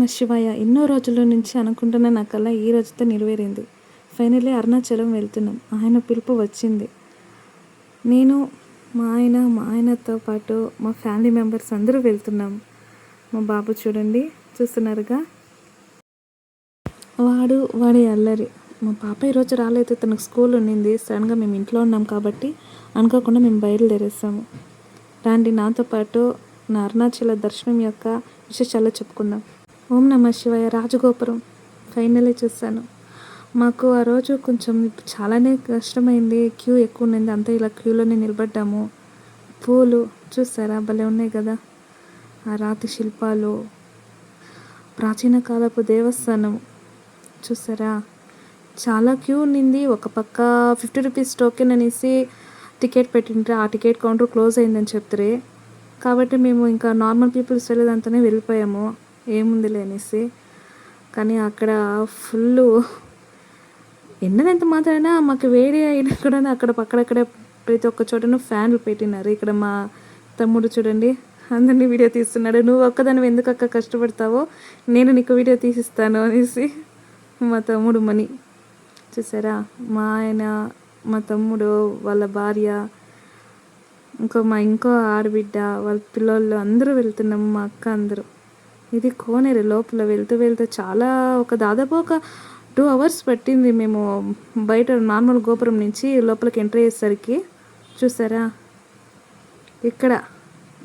నమ శివాయ. ఎన్నో రోజుల నుంచి అనుకుంటున్న నా కల ఈ రోజుతో నెరవేరింది. ఫైనల్లీ అరుణాచలం వెళ్తున్నాం. ఆయన పిలుపు వచ్చింది. నేను మా ఆయనతో పాటు మా ఫ్యామిలీ మెంబర్స్ అందరూ వెళ్తున్నాం. మా బాబు చూడండి, చూస్తున్నారుగా, వాడి అల్లరి. మా పాప ఈరోజు రాలేదు, తనకు స్కూల్ ఉండింది. సడన్గా మేము ఇంట్లో ఉన్నాం కాబట్టి అనుకోకుండా మేము బయలుదేరేసాము. రండి నాతో పాటు నా అరుణాచల దర్శనం యొక్క విశేషాలు చెప్పుకుందాం. ఓం నమ శివాయ. రాజగోపురం ఫైనల్లీ చూశాను. మాకు ఆ రోజు కొంచెం చాలానే కష్టమైంది, క్యూ ఎక్కువ ఉన్నింది. అంతా ఇలా క్యూలోనే నిలబడ్డాము. పూలు చూసారా, భలే ఉన్నాయి కదా, ఆ రాతి శిల్పాలు, ప్రాచీన కాలపు దేవస్థానం చూసారా, చాలా క్యూ ఉన్నింది. ఒక పక్క 50 రూపీస్ టోకెన్ అనేసి టికెట్ పెట్టిండ్రు. ఆ టికెట్ కౌంటర్ క్లోజ్ అయిందని చెప్తారు. కాబట్టి మేము ఇంకా నార్మల్ పీపుల్స్ వెళ్ళేదంతానే వెళ్ళిపోయాము, ఏముందిలే అనేసి. కానీ అక్కడ ఫుల్లు ఎండనంత మాత్రాన మాకు వేడి అయినా కూడా అక్కడ అక్కడక్కడే ప్రతి ఒక్క చోటను ఫ్యాన్లు పెట్టినారు. ఇక్కడ మా తమ్ముడు చూడండి, అందరినీ వీడియో తీస్తున్నాడు. నువ్వు ఒక్కదాన్ని ఎందుకు అక్క కష్టపడతావో, నేను నీకు వీడియో తీసిస్తాను అనేసి మా తమ్ముడు మణి చూసారా. మా ఆయన, మా తమ్ముడు, వాళ్ళ భార్య, ఇంకో ఆడబిడ్డ, వాళ్ళ పిల్లలు అందరూ వెళ్తున్నాము, మా అక్క అందరూ. ఇది కోనేరు. లోపల వెళ్తూ చాలా దాదాపు ఒక 2 hours పట్టింది మేము బయట నార్మల్ గోపురం నుంచి లోపలికి ఎంటర్ అయ్యేసరికి. చూసారా, ఇక్కడ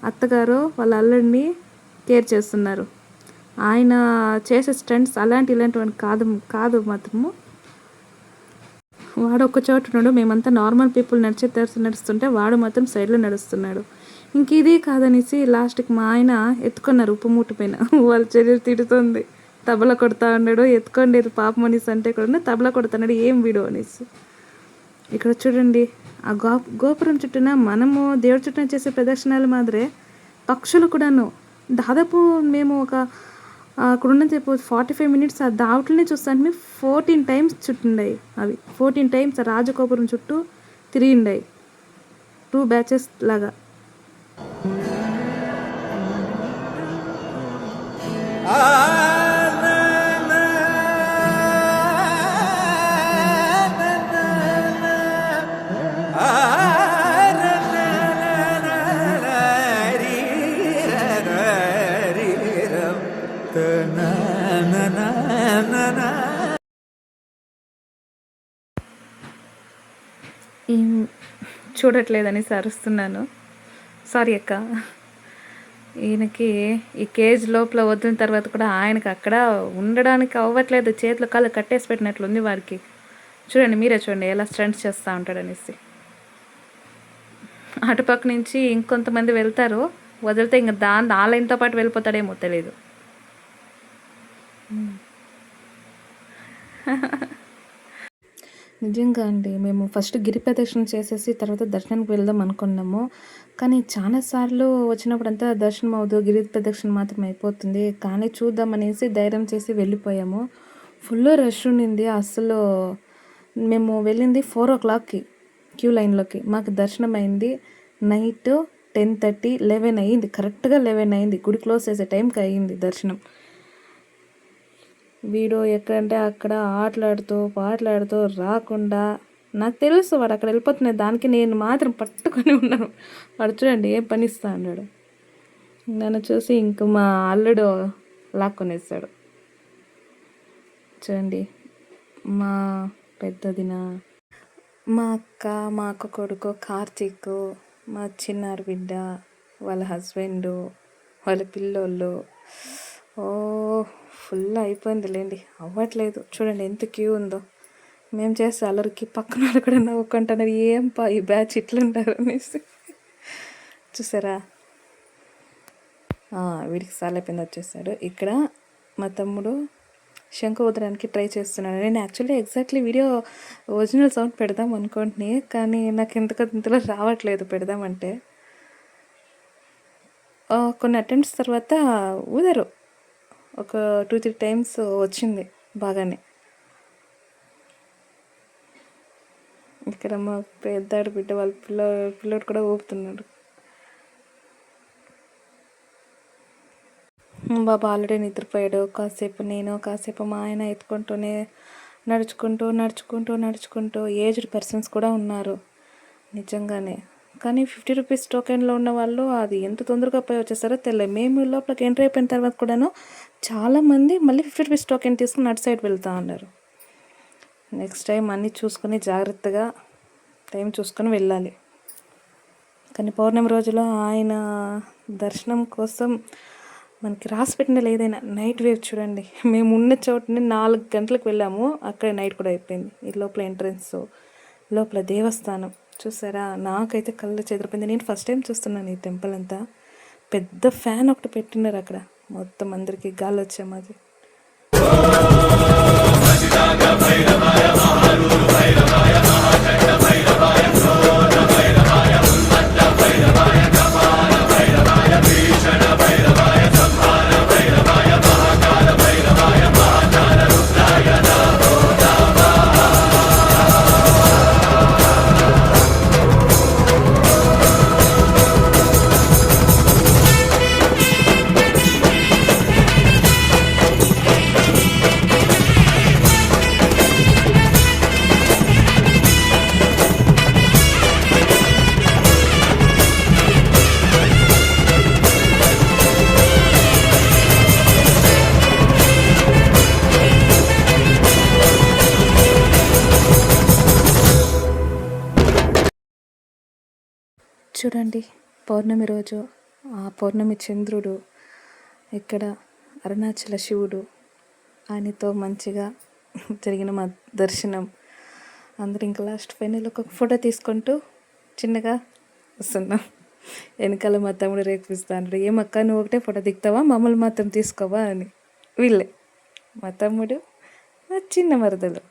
అత్తగారు వాళ్ళ అల్లుడిని కేర్ చేస్తున్నారు. ఆయన చేసే స్టంట్స్ ఇలాంటివన్నీ కాదు మాత్రము. వాడు ఒక చోటు ఉన్నాడు, మేమంతా నార్మల్ పీపుల్ నడుస్తుంటే వాడు మాత్రం సైడ్లో నడుస్తున్నాడు. ఇంక ఇది కాదనేసి లాస్ట్కి మా ఆయన ఎత్తుకున్నారు ఉప్పు మూట పైన. వాళ్ళ చెల్లి తిడుతుంది, తబలా కొడతా ఉన్నాడు, ఎత్తుకోండి పాపం అనేసి అంటే కూడా తబలా కొడుతున్నాడు, ఏం వీడు అనేసి. ఇక్కడ చూడండి, ఆ గోపురం చుట్టూన మనము దేవుడి చుట్టూన చేసే ప్రదక్షిణాలు మాదిరే పక్షులు కూడాను దాదాపు మేము అక్కడ ఉన్నది 45 minutes ఆ దావట్లనే చూస్తాను. 14 times చుట్టుండాయి అవి. 14 times రాజగోపురం చుట్టూ తిరిగిండాయి, 2 batches లాగా. ఏం చూడట్లేదని అరుస్తున్నాను, సారీ అక్క. ఈయనకి ఈ కేజ్ లోపల వదిలిన తర్వాత కూడా ఆయనకి అక్కడ ఉండడానికి అవ్వట్లేదు, చేతిలో కాళ్ళు కట్టేసి పెట్టినట్లుంది వారికి. చూడండి, మీరే చూడండి ఎలా స్టంట్స్ చేస్తూ ఉంటాడనేసి. అటుపక్క నుంచి ఇంకొంతమంది వెళ్తారు, వదిలితే ఇంకా ఆ లైన్తో పాటు వెళ్ళిపోతాడేమో తెలియదు. నిజంగా అండి, మేము ఫస్ట్ గిరి ప్రదక్షిణ చేసేసి తర్వాత దర్శనానికి వెళ్దాం అనుకున్నాము. కానీ చాలాసార్లు వచ్చినప్పుడంతా దర్శనం అవ్వదు, గిరి ప్రదక్షిణ మాత్రం అయిపోతుంది. కానీ చూద్దామనేసి ధైర్యం చేసి వెళ్ళిపోయాము. ఫుల్ రష్ ఉండింది. అసలు మేము వెళ్ళింది 4 o'clockకి క్యూ లైన్లోకి. మాకు దర్శనం అయింది నైట్ 10:30, 11 అయ్యింది. కరెక్ట్గా 11 అయింది. గుడి క్లోజ్ చేసే టైంకి అయ్యింది దర్శనం. వీడు ఎక్కడంటే అక్కడ పాటలాడుతూ రాకుండా, నాకు తెలుసు వాడు అక్కడ వెళ్ళిపోతున్నాడు, దానికి నేను మాత్రం పట్టుకొని ఉన్నాను. వాడు చూడండి ఏం పని ఇస్తా అన్నాడు. నన్ను చూసి ఇంక మా అల్లుడు లాక్కొనేసాడు. చూడండి, మా పెద్దదిన, మా అక్క కొడుకు కార్తీక్, మా చిన్నారి బిడ్డ, వాళ్ళ హస్బెండు, వాళ్ళ పిల్లోళ్ళు. ఫుల్ అయిపోయింది లేండి, అవ్వట్లేదు. చూడండి ఎంత క్యూ ఉందో. మేము చేస్తే అల్లరికి పక్కన వాళ్ళు కూడా నవ్వుకుంటున్నారు, ఏం ఈ బ్యాచ్ ఇట్లుంటారు అనేసి. చూసారా, వీడికి సాలైపోయింది, వచ్చేసాడు. ఇక్కడ మా తమ్ముడు శంఖ ఊదడానికి ట్రై చేస్తున్నాడు. నేను actually exactly video original sound పెడదాం అనుకుంటున్నాను, కానీ నాకు ఇంతలో రావట్లేదు పెడదామంటే. కొన్ని అటెంప్ట్స్ తర్వాత ఊదారు, ఒక 2-3 times వచ్చింది బాగానే. ఇక్కడ మా పెద్దాడు బిడ్డ వాళ్ళ పిల్లోడు కూడా ఊపుతున్నాడు. బాబు ఆల్రెడీ నిద్రపోయాడు. కాసేపు మా ఆయన ఎత్తుకుంటూనే నడుచుకుంటూ ఏజ్డ్ పర్సన్స్ కూడా ఉన్నారు నిజంగానే. కానీ 50 రూపీస్ టోకెన్లో ఉన్న వాళ్ళు అది ఎంత తొందరగా పోయి వచ్చేస్తారో తెలియదు. మేము లోపలికి ఎంట్రీ అయిపోయిన తర్వాత కూడాను చాలామంది మళ్ళీ 50 రూపీస్ టోకెన్ తీసుకుని అటు సైడ్ వెళ్తూ ఉన్నారు. నెక్స్ట్ టైం అన్నీ చూసుకొని జాగ్రత్తగా టైం చూసుకొని వెళ్ళాలి. కానీ పౌర్ణమి రోజులో ఆయన దర్శనం కోసం మనకి రాసి పెట్టిన ఏదైనా నైట్ వేవ్ చూడండి. మేము ఉన్న చోటుని 4 గంటలకు వెళ్ళాము, అక్కడే నైట్ కూడా అయిపోయింది. ఈ లోపల ఎంట్రన్స్, లోపల దేవస్థానం చూసారా, నాకైతే కళ్ళు చెదిరిపోయింది. నేను ఫస్ట్ టైం చూస్తున్నాను ఈ టెంపుల్ అంతా. పెద్ద ఫ్యాన్ ఒకటి పెట్టినారు అక్కడ, మొత్తం అందరికీ గాలి వచ్చే మాది. చూడండి, పౌర్ణమి రోజు ఆ పౌర్ణమి చంద్రుడు ఇక్కడ అరుణాచల శివుడు, ఆయనతో మంచిగా జరిగిన మా దర్శనం. అందరూ ఇంకా లాస్ట్ ఫైనల్ ఒక ఫోటో తీసుకుంటూ చిన్నగా వస్తున్నాం. వెనకాల మా తమ్ముడు రేపిస్తా అంటాడు, ఏమక్క నువ్వు ఒకటే ఫోటో దిగుతావా, మమ్మల్ని మాత్రం తీసుకోవా అని. వీళ్ళే మా తమ్ముడు, మా చిన్న మరదలు.